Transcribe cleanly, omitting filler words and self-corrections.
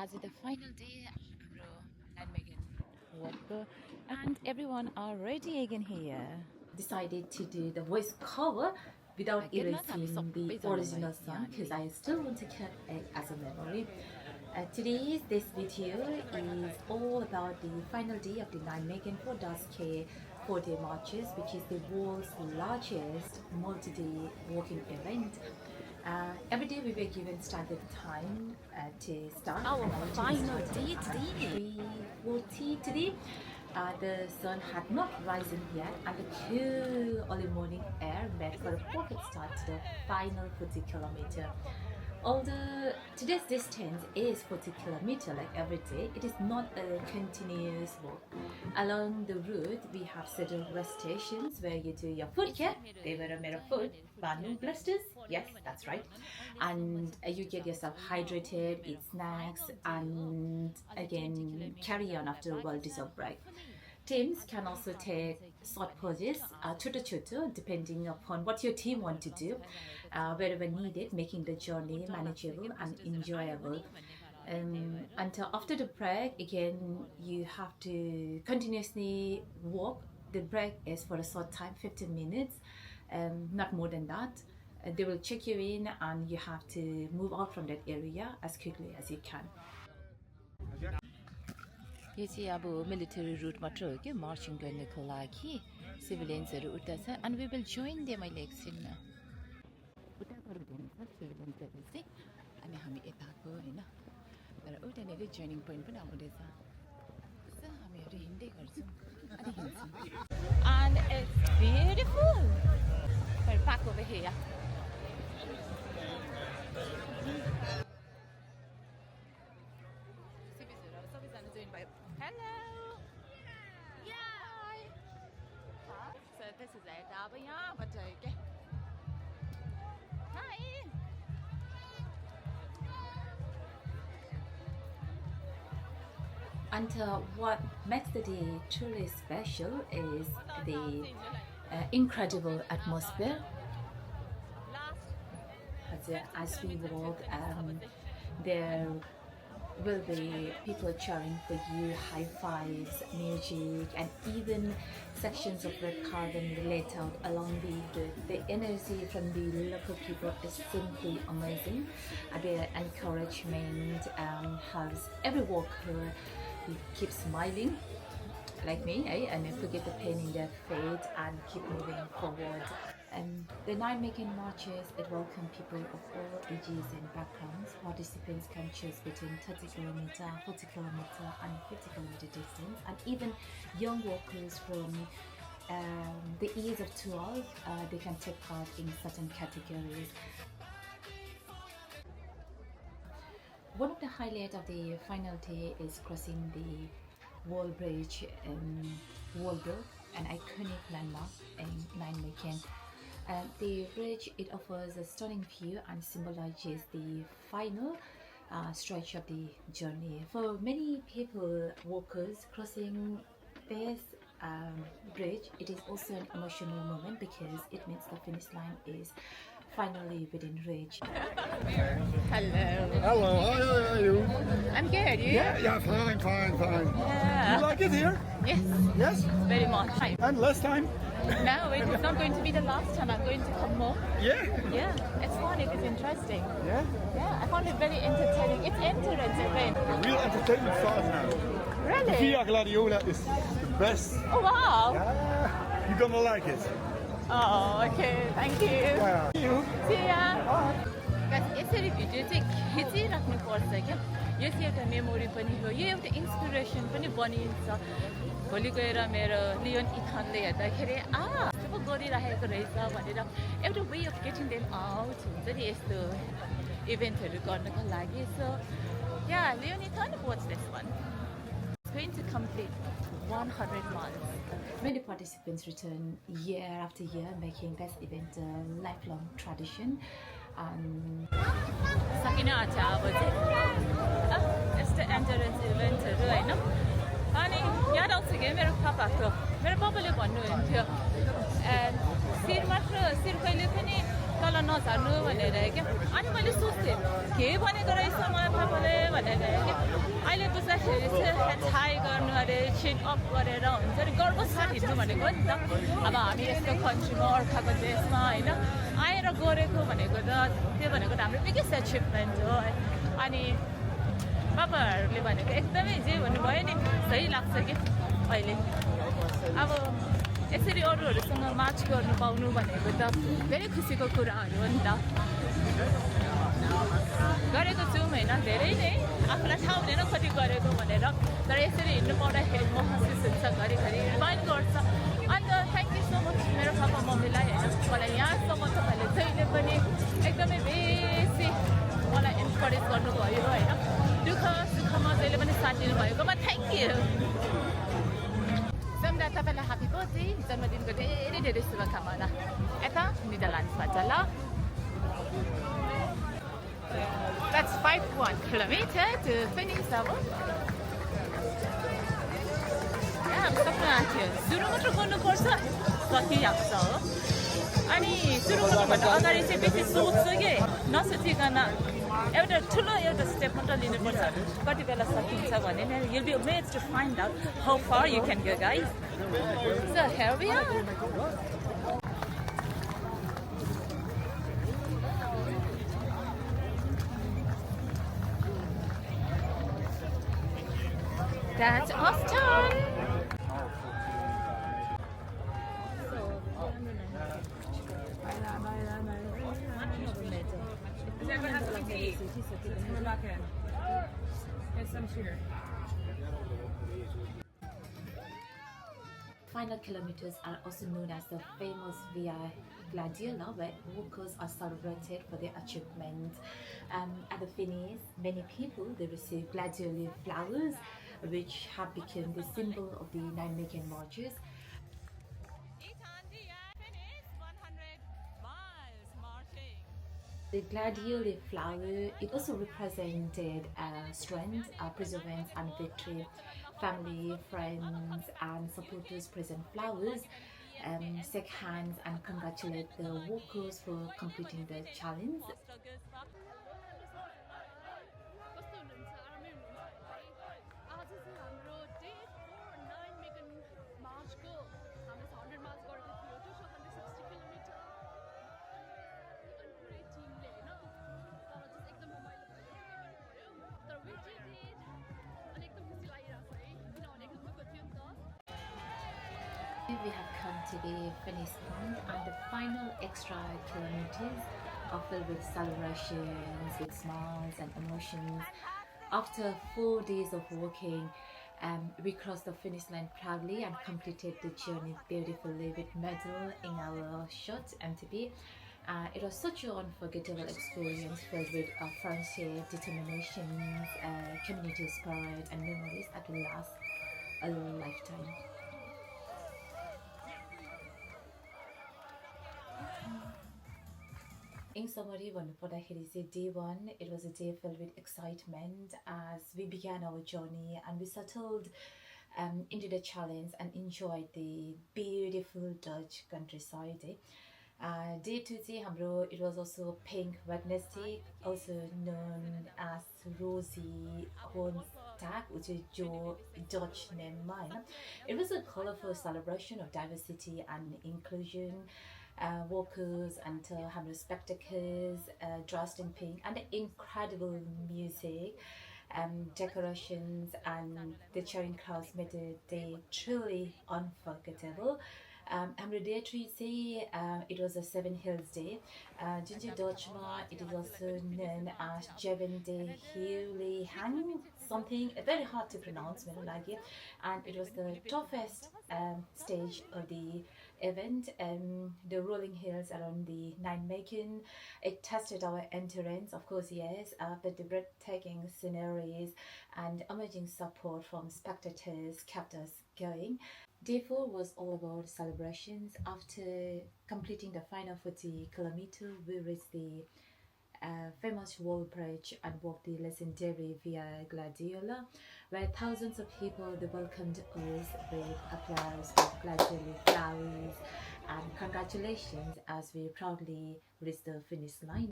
as the final day Nijmegen walk and everyone are ready again here. Decided to do the voice cover without erasing the original song because I still want to keep it as a memory. Today's this video is all about the final day of the Nijmegen 4K 4-day marches, which is the world's largest multi-day walking event. Every day we were given staggered time to start. Our final day today. 3:40 today. The sun had not risen yet, and the cool early morning air made for a perfect start to the final 40 kilometer. Although today's distance is 40 kilometers like every day, it is not a continuous walk. Along the route, we have several rest stations where you do your food care. They were made of food, bamboo blisters. Yes, that's right. And you get yourself hydrated, eat snacks, and again carry on after a well-deserved break. Teams can also take short pauses, chuto, depending upon what your team want to do, wherever needed, making the journey manageable and enjoyable. Until after the break, again, you have to continuously walk. The break is for a short time, 15 minutes, not more than that. They will check you in and you have to move out from that area as quickly as you can. यो चाहिँ अब military root मात्र हो कि marching गर्नको लागि सिभिलियन्सहरू उता छ and we will join them अहिले एकछिनमा उता गएर हुन्छ सिभिलियन्सहरू चाहिँ अनि हामी यताको हैन तर उतानेरि जोइनिङ पोइन्ट पनि आउँदैछ सो हामीहरू हिँड्दै गर्छौँ अनि हिँड्छौँ and it's beautiful. We're back over here. Hello. Yeah. So this is it. Hi. And what makes the day truly special is the incredible atmosphere. As we walk, there will be people cheering for you, high fives, music, and even sections of red carpet laid out along the route. The energy from the local people is simply amazing. Their encouragement has every walker keep smiling, like me, and forget the pain in their face and keep moving forward. And the Nijmegen marches, it welcome people of all ages and backgrounds. Participants can choose between 30 kilometer, 40 kilometer, and 50 kilometer distance. And even young walkers from the age of 12, they can take part in certain categories. One of the highlights of the final day is crossing the wall bridge in Wallbrook, an iconic landmark in Nijmegen. The bridge, it offers a stunning view and symbolizes the final stretch of the journey. For many people, walkers, crossing this bridge, it is also an emotional moment because it means the finish line is finally within reach. Hello. Hello, how are you? I'm good, you? Yeah, fine. Yeah. You like it here? Yes. Yes? Very much. And last time? No, it's not going to be the last time. I'm going to come more. Yeah? Yeah, it's fun. It is interesting. Yeah? Yeah, I found it very entertaining. It's endurance event. The real entertainment starts now. Really? Via Gladiola is the best. Oh, wow. Yeah, you're gonna like it. Oh, okay. Thank you. Yeah. See you. See ya. Guys, यसरी video चाहिँ खिचिराख्नु पर्छ क्या यो चाहिँ एउटा memory पनि हो यो एउटा inspiration पनि बनिन्छ भोलि गएर मेरो लियोन इथनले हेर्दाखेरि यस्तो पो गरिरहेको रहेछ भनेर एउटा way of getting them out हुन्छ नि यस्तो इभेन्टहरू गर्नको लागि so yeah Leon Ethan watch this one going to complete 100 miles. Many participants return year after year, making this event a lifelong tradition. Sakina acha abo चाहिँ यस्तो Endurance इभेन्टहरू हैन अनि याद आउँछ कि मेरो पापाले भन्नुहुन्थ्यो शिर कहिले पनि तल नझर्नु भनेर क्या अनि मैले सोच्थेँ के भनेको रहेछ मलाई पापाले भनेर क्या ट्राई गर्नु अरे छिन अप गरेर हुन्छ नि गर्व साथ हिँड्नु भनेको नि त अब हामी यस्तो कन्ट्रीमा अर्काको देशमा होइन आएर गरेको भनेको त त्यो भनेको त हाम्रो बिगेस्ट एचिभमेन्ट हो अनि पापाहरूले भनेको एकदमै जे भन्नुभयो नि सही लाग्छ कि अहिले अब यसरी अरूहरूसँग मार्च गर्नु पाउनु भनेको त धेरै खुसीको कुराहरू हो नि त गरेको छौँ होइन धेरै नै आफूलाई थाहा हुँदैन कति गरेको भनेर तर यसरी हिँड्नु पाउँदाखेरि महसुस हुन्छ घरिघरि रिमाइन्ड गर्छ अन्त थ्याङ्क यू सो मच मेरो पापा मम्मीलाई होइन मलाई यहाँसम्म तपाईँले जहिले पनि एकदमै बेसी मलाई इन्करेज गर्नुभयो होइन दुःख सुखमा जहिले पनि साथ दिनुभएकोमा थ्याङ्क यू सम्झा तपाईँलाई ह्याप्पी बर्थडे जन्मदिनको धेरै धेरै शुभकामना यता निदरल्यान्ड्समा छ ल That's 5.1 kilometer to finish level. Yeah, I'm stuck at here. सुरु मात्र गर्नुपर्छ सकिहाल्छ हो अनि सुरु गर्नुभन्दा अगाडि चाहिँ बेसी सोच्छु कि नसोचिकन एउटा ठुलो एउटा स्टेप मात्र लिनुपर्छ कति बेला सकिन्छ भने नि you'll be amazed to find out how far you can go guys. So here we are. That's awesome! Final kilometers are also known as the famous Via Gladiola, where walkers are celebrated for their achievement. At the finish, many people they receive Gladioli flowers, which have become the symbol of the Nijmegen marches. The Gladioli flower, it also represented strength, perseverance and victory. Family, friends and supporters present flowers, shake hands and congratulate the walkers for completing the challenge. We have come to the finish point and the final extra kilometers are filled with celebrations, with smiles and emotions. After 4 days of walking, we crossed the finish line proudly and completed the journey beautifully with medal in our short MTB. It was such an unforgettable experience filled with friendship, determination, community spirit and memories that will last a lifetime. In summary, day 1, it was a day filled with excitement as we began our journey and we settled into the challenge and enjoyed the beautiful Dutch countryside. Day 2, it was also Pink Wednesday, also known as Rosie Honstag, which is Dutch name. It was a colorful celebration of diversity and inclusion. Walkers and spectacles dressed in pink and incredible music, decorations and the cheering crowds made the day truly unforgettable. Day 3 it was a 7 Hills Day. Ginger Dutchma, it is also known as Jevende Huli Hang, something very hard to pronounce, and it was the toughest stage of the event. The rolling hills around the Nijmegen, it tested our endurance, of course, yes, but the breathtaking sceneries and amazing support from spectators kept us going. Day 4 was all about celebrations. After completing the final 40 kilometers, we reached the famous wall bridge and walked the legendary Via Gladiola, where thousands of people they welcomed us with applause, with Gladioli flowers and congratulations as we proudly reached the finish line.